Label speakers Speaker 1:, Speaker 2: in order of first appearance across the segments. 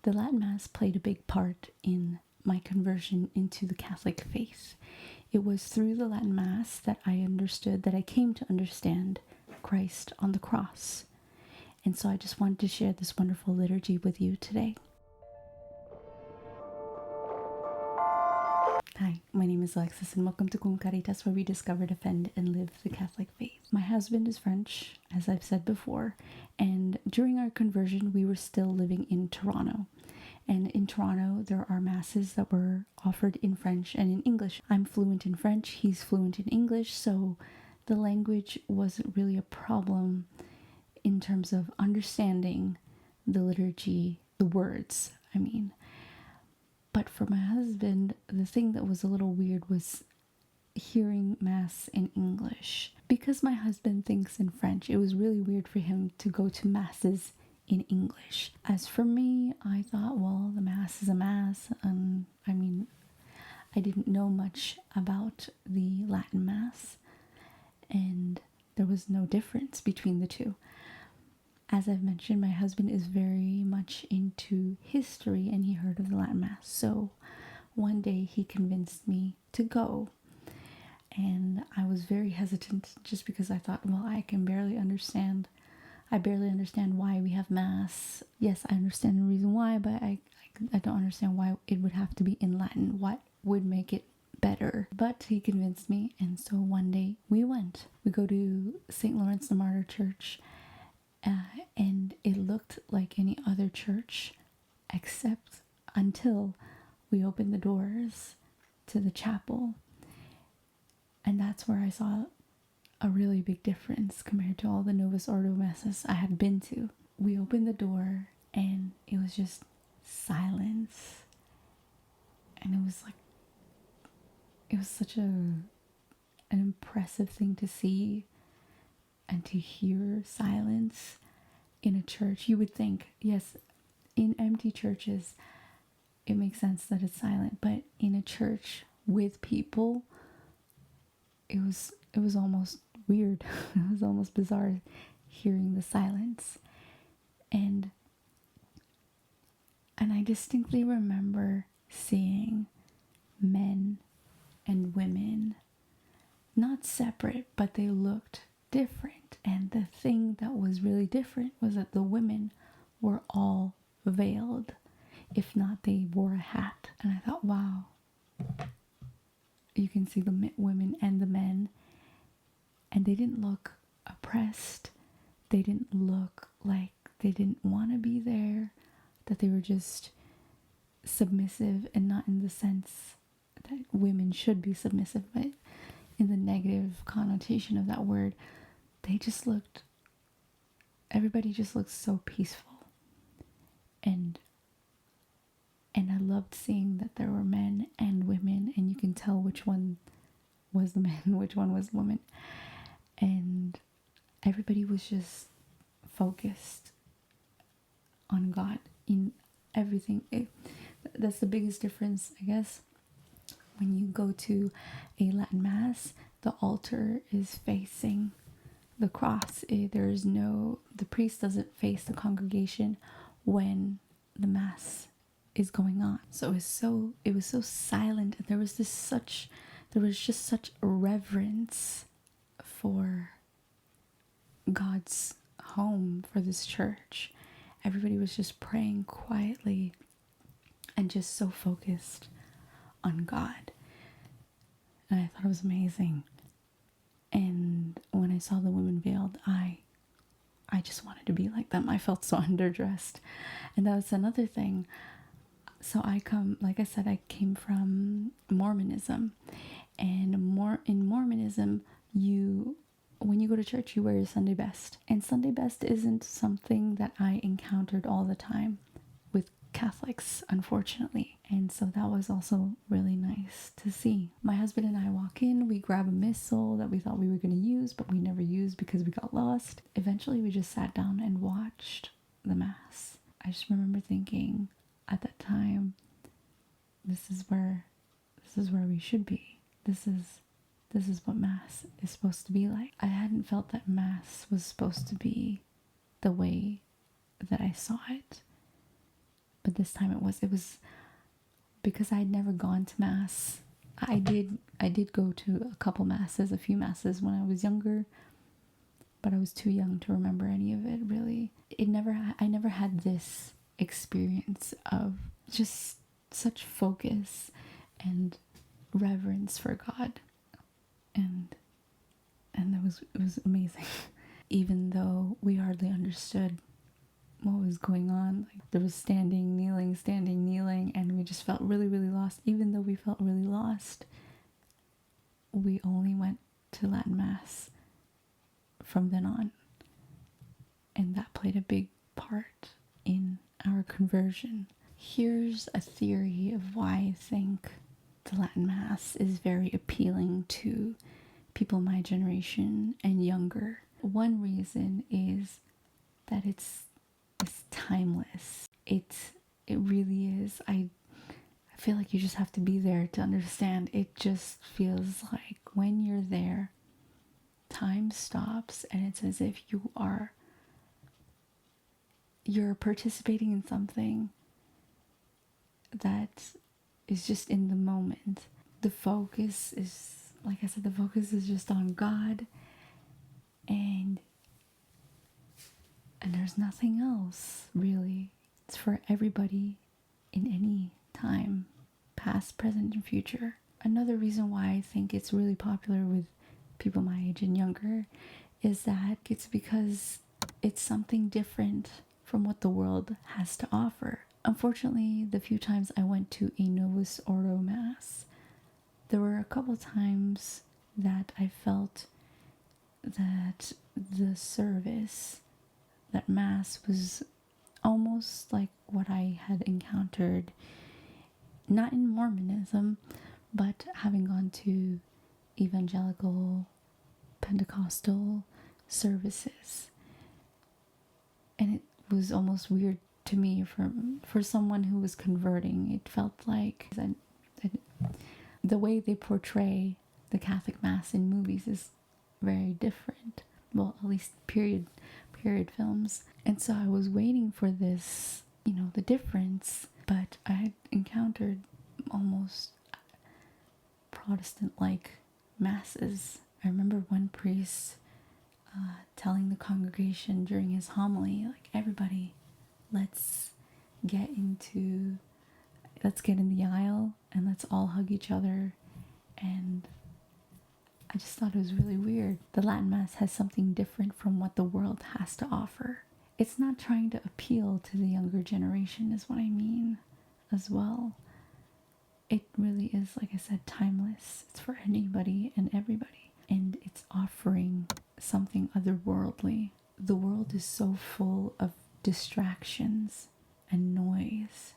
Speaker 1: The Latin Mass played a big part in my conversion into the Catholic faith. It was through the Latin Mass that I came to understand Christ on the cross. And so I just wanted to share this wonderful liturgy with you today. Hi, my name is Alexis and welcome to Cum Caritas, where we discover, defend, and live the Catholic faith. My husband is French, as I've said before, and during our conversion we were still living in Toronto. And in Toronto there are masses that were offered in French and in English. I'm fluent in French, he's fluent in English, so the language wasn't really a problem in terms of understanding the liturgy, the words, I mean. But for my husband, the thing that was a little weird was hearing Mass in English. Because my husband thinks in French, it was really weird for him to go to Masses in English. As for me, I thought, well, the Mass is a Mass. I didn't know much about the Latin Mass, and there was no difference between the two. As I've mentioned, my husband is very much into history and he heard of the Latin Mass. So one day he convinced me to go. And I was very hesitant just because I thought, well, I barely understand why we have Mass. Yes, I understand the reason why, but I don't understand why it would have to be in Latin. What would make it better? But he convinced me, and so one day we went. We go to St. Lawrence the Martyr Church. And it looked like any other church, except until we opened the doors to the chapel. And that's where I saw a really big difference compared to all the Novus Ordo Masses I had been to. We opened the door and it was just silence. And it was such an impressive thing to see. And to hear silence in a church. You would think, yes, in empty churches it makes sense that it's silent, but in a church with people, it was almost weird. It was almost bizarre hearing the silence. And I distinctly remember seeing men and women not separate, but they looked different. And the thing that was really different was that the women were all veiled. If not, they wore a hat. And I thought, wow, you can see the women and the men, and they didn't look oppressed. They didn't look like they didn't want to be there, that they were just submissive, and not in the sense that women should be submissive, but in the negative connotation of that word. Everybody just looked so peaceful. And I loved seeing that there were men and women, and you can tell which one was the man, which one was the woman. And everybody was just focused on God in everything. That's the biggest difference, I guess. When you go to a Latin Mass, the altar is facing the cross. The priest doesn't face the congregation when the Mass is going on. So it was so silent, and there was just such reverence for God's home, for this church. Everybody was just praying quietly and just so focused on God. And I thought it was amazing. And when I saw the women veiled, I just wanted to be like them. I felt so underdressed. And that was another thing. So I came from Mormonism. And in Mormonism, when you go to church, you wear your Sunday best. And Sunday best isn't something that I encountered all the time with Catholics, unfortunately. And so that was also really nice to see. My husband and I walk in, we grab a missal that we thought we were going to use, but we never used because we got lost. Eventually we just sat down and watched the Mass. I just remember thinking at that time, this is where we should be. This is what Mass is supposed to be like. I hadn't felt that Mass was supposed to be the way that I saw it. But this time it was because I had never gone to mass. I did go to a few masses when I was younger, but I was too young to remember any of it really. I never had this experience of just such focus and reverence for God, and it was amazing. Even though we hardly understood what was going on, like there was standing, kneeling, and we just felt really, really lost. Even though we felt really lost, we only went to Latin Mass from then on, and that played a big part in our conversion. Here's a theory of why I think the Latin Mass is very appealing to people my generation and younger. One reason is that it's timeless. It really is. I feel like you just have to be there to understand. It just feels like when you're there, time stops, and it's as if you're participating in something that is just in the moment. The focus is, like I said, the focus is just on God, and there's nothing else really. It's for everybody in any time, past, present, and future. Another reason why I think it's really popular with people my age and younger is that it's because it's something different from what the world has to offer. Unfortunately, the few times I went to a Novus Ordo Mass, there were a couple times that I felt that the service, that Mass, was almost like what I had encountered, not in Mormonism, but having gone to evangelical Pentecostal services. And it was almost weird to me for someone who was converting. It felt like the way they portray the Catholic Mass in movies is very different. Well, at least period films. And so I was waiting for this, the difference, but I had encountered almost Protestant-like masses. I remember one priest telling the congregation during his homily, like, everybody, let's get in the aisle and let's all hug each other. And I just thought it was really weird. The Latin Mass has something different from what the world has to offer. It's not trying to appeal to the younger generation, is what I mean, as well. It really is, like I said, timeless. It's for anybody and everybody. And it's offering something otherworldly. The world is so full of distractions and noise.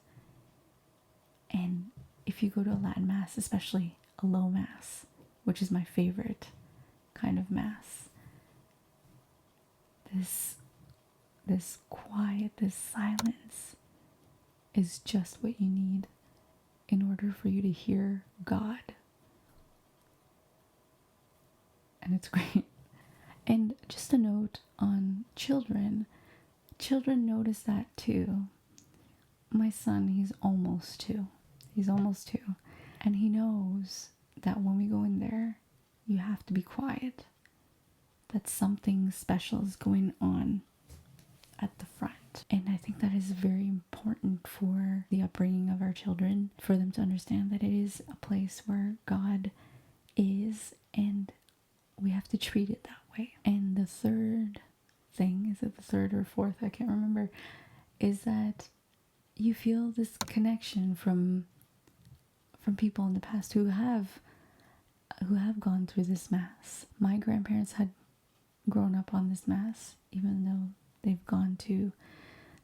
Speaker 1: And if you go to a Latin Mass, especially a low Mass, which is my favorite kind of Mass, this quiet, this silence is just what you need in order for you to hear God. And it's great. And just a note on children. Children notice that too. My son, he's almost 2. And he knows that when we go in there, you have to be quiet. That something special is going on at the front. And I think that is very important for the upbringing of our children, for them to understand that it is a place where God is, and we have to treat it that way. And the third thing, is it the third or fourth, I can't remember, is that you feel this connection from people in the past who have gone through this Mass. My grandparents had grown up on this Mass, even though they've gone to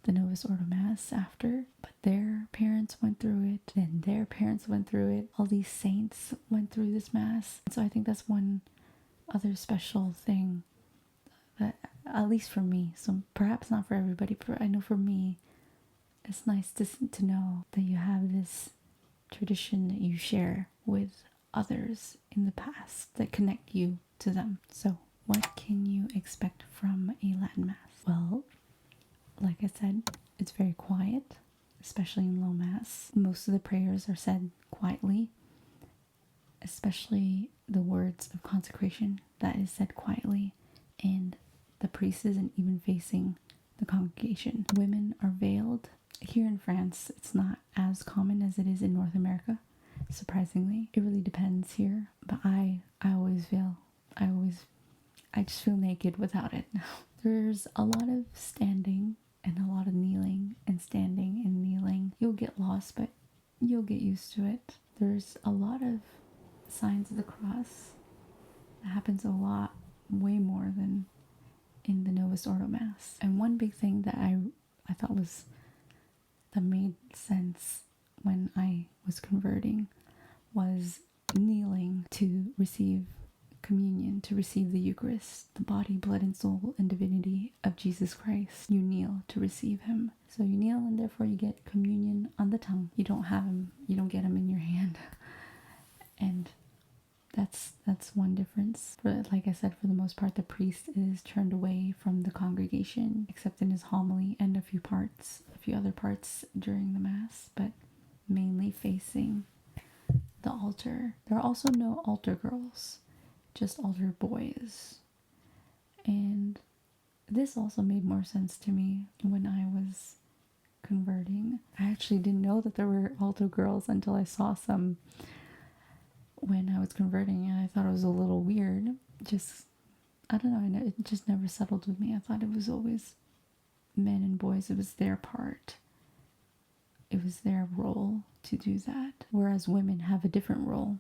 Speaker 1: the Novus Ordo Mass after, but their parents went through it, then their parents went through it. All these saints went through this Mass. So I think that's one other special thing that, at least for me, so perhaps not for everybody, but I know for me, it's nice to know that you have this tradition that you share with others in the past that connect you to them. So what can you expect from a Latin Mass? Well, like I said, it's very quiet. especially in low mass. Most of the prayers are said quietly, especially the words of consecration that is said quietly, and the priest isn't even facing the congregation. Women are veiled. Here in France, it's not as common as it is in North America, surprisingly. It really depends here, but I always veil. I just feel naked without it. There's a lot of standing and a lot of kneeling and standing and kneeling. You'll get lost, but you'll get used to it. There's a lot of signs of the cross. That happens a lot, way more than in the Novus Ordo Mass. And one big thing that I thought that made sense when I was converting was kneeling to receive communion, to receive the Eucharist, the body, blood, and soul and divinity of Jesus Christ. You kneel to receive him. So you kneel, and therefore you get communion on the tongue. You don't have him, you don't get him in your hand. And that's one difference. Like I said, for the most part, the priest is turned away from the congregation, except in his homily and a few other parts during the Mass, but mainly facing the altar. There are also no altar girls, just altar boys. And this also made more sense to me when I was converting. I actually didn't know that there were altar girls until I saw some when I was converting, and I thought it was a little weird. I don't know, it just never settled with me. I thought it was always men and boys. It was their part. It was their role to do that, whereas women have a different role.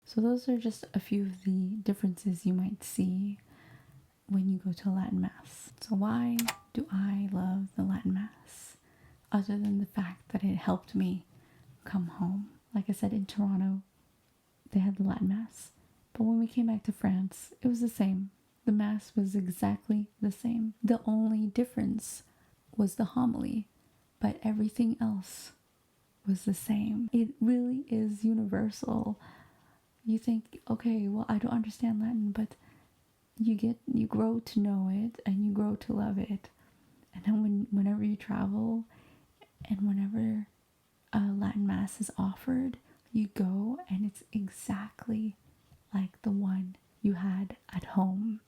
Speaker 1: So those are just a few of the differences you might see when you go to a Latin Mass. So why do I love the Latin Mass? Other than the fact that it helped me come home. Like I said, in Toronto, they had the Latin Mass. But when we came back to France, it was the same. The Mass was exactly the same. The only difference was the homily, but everything else was the same. It really is universal. You think, okay, well, I don't understand Latin, but you grow to know it and you grow to love it. And then whenever you travel and whenever a Latin Mass is offered, you go and it's exactly like the one you had at home,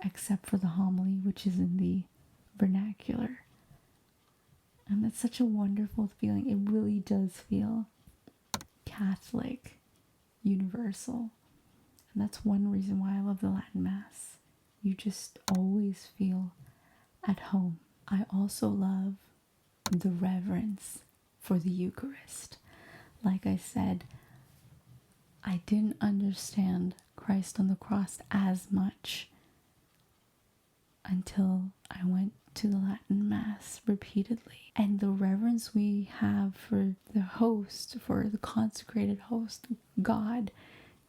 Speaker 1: except for the homily, which is in the vernacular. And that's such a wonderful feeling. It really does feel Catholic, universal. And that's one reason why I love the Latin Mass. You just always feel at home. I also love the reverence for the Eucharist. Like I said, I didn't understand Christ on the cross as much until I went to the Latin Mass repeatedly. And the reverence we have for the host, for the consecrated host, God,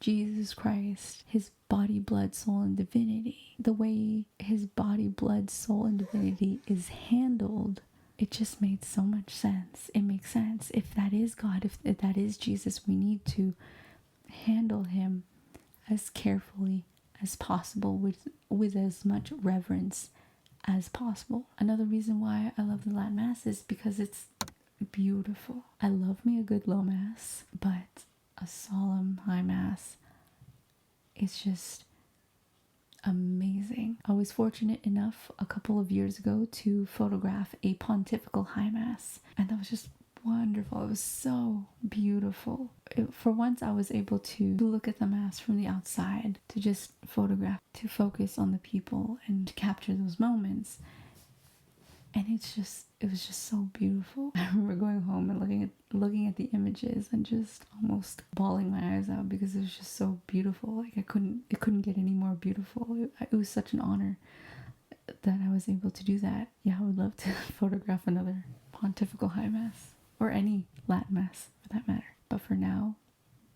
Speaker 1: Jesus Christ, his body, blood, soul, and divinity, the way his body, blood, soul, and divinity is handled, it just made so much sense. It makes sense. If that is God, if that is Jesus, we need to handle him as carefully as possible, with as much reverence as possible. Another reason why I love the Latin Mass is because it's beautiful. I love me a good low Mass, but a solemn high Mass is just amazing. I was fortunate enough a couple of years ago to photograph a pontifical high Mass, and that was just wonderful. It was so beautiful. For once, I was able to look at the Mass from the outside, to just photograph, to focus on the people and to capture those moments. And it was just so beautiful. I remember going home and looking at the images and just almost bawling my eyes out because it was just so beautiful. Like it couldn't get any more beautiful. It was such an honor that I was able to do that. Yeah, I would love to photograph another pontifical high Mass, or any Latin Mass for that matter. But for now,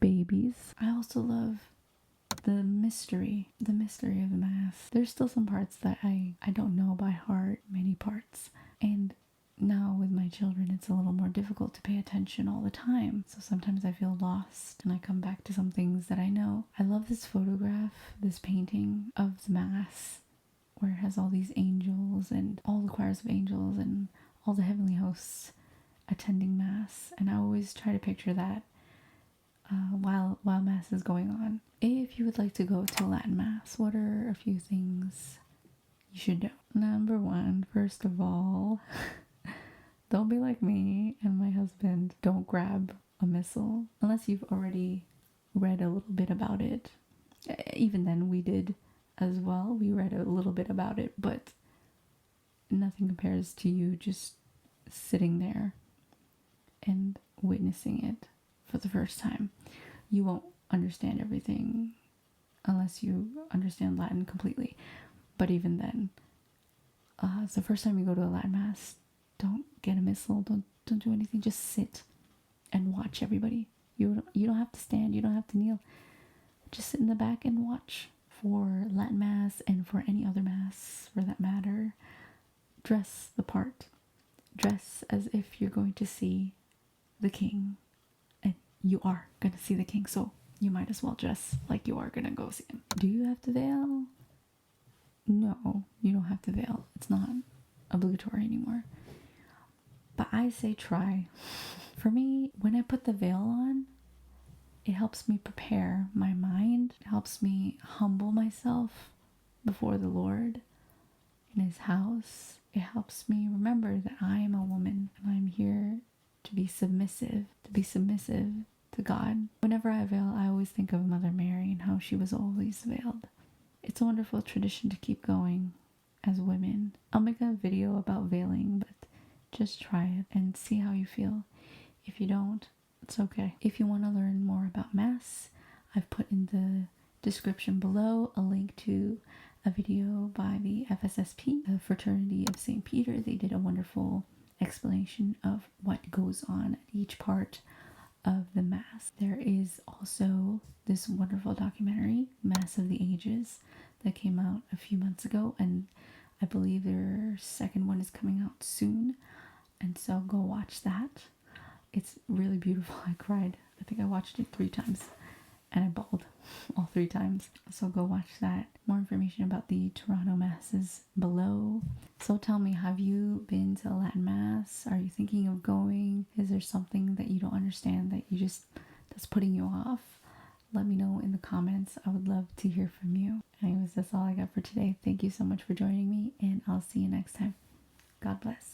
Speaker 1: babies. I also love the mystery of the Mass. There's still some parts that I don't know by heart, many parts. And now with my children, it's a little more difficult to pay attention all the time. So sometimes I feel lost and I come back to some things that I know. I love this photograph, this painting of the Mass where it has all these angels and all the choirs of angels and all the heavenly hosts attending Mass. And I always try to picture that while Mass is going on. If you would like to go to a Latin Mass, what are a few things you should know? Number one, first of all, don't be like me and my husband. Don't grab a missal unless you've already read a little bit about it. Even then, we did as well. We read a little bit about it, but nothing compares to you just sitting there and witnessing it for the first time. You won't understand everything unless you understand Latin completely. But even then, it's the first time you go to a Latin Mass. Don't get a missal. Don't do anything. Just sit and watch everybody. You don't have to stand. You don't have to kneel. Just sit in the back and watch. For Latin Mass and for any other Mass for that matter, dress the part. Dress as if you're going to see the King. And you are going to see the King, so you might as well dress like you are going to go see him. Do you have to veil? No, you don't have to veil. It's not obligatory anymore. But I say try. For me, when I put the veil on, it helps me prepare my mind. It helps me humble myself before the Lord in his house. It helps me remember that I am a woman and I'm here to be submissive to God. Whenever I veil, I always think of Mother Mary and how she was always veiled. It's a wonderful tradition to keep going as women. I'll make a video about veiling, but just try it and see how you feel. If you don't, it's okay. If you want to learn more about Mass, I've put in the description below a link to a video by the FSSP, the Fraternity of St. Peter. They did a wonderful explanation of what goes on at each part of the Mass. There is also this wonderful documentary, Mass of the Ages, that came out a few months ago, and I believe their second one is coming out soon, and so go watch that. It's really beautiful. I cried. I think I watched it 3 times and I bawled all 3 times. So go watch that. More information about the Toronto Masses below. So tell me, have you been to a Latin Mass? Are you thinking of going? Is there something that you don't understand that's putting you off? Let me know in the comments. I would love to hear from you. Anyways, that's all I got for today. Thank you so much for joining me, and I'll see you next time. God bless.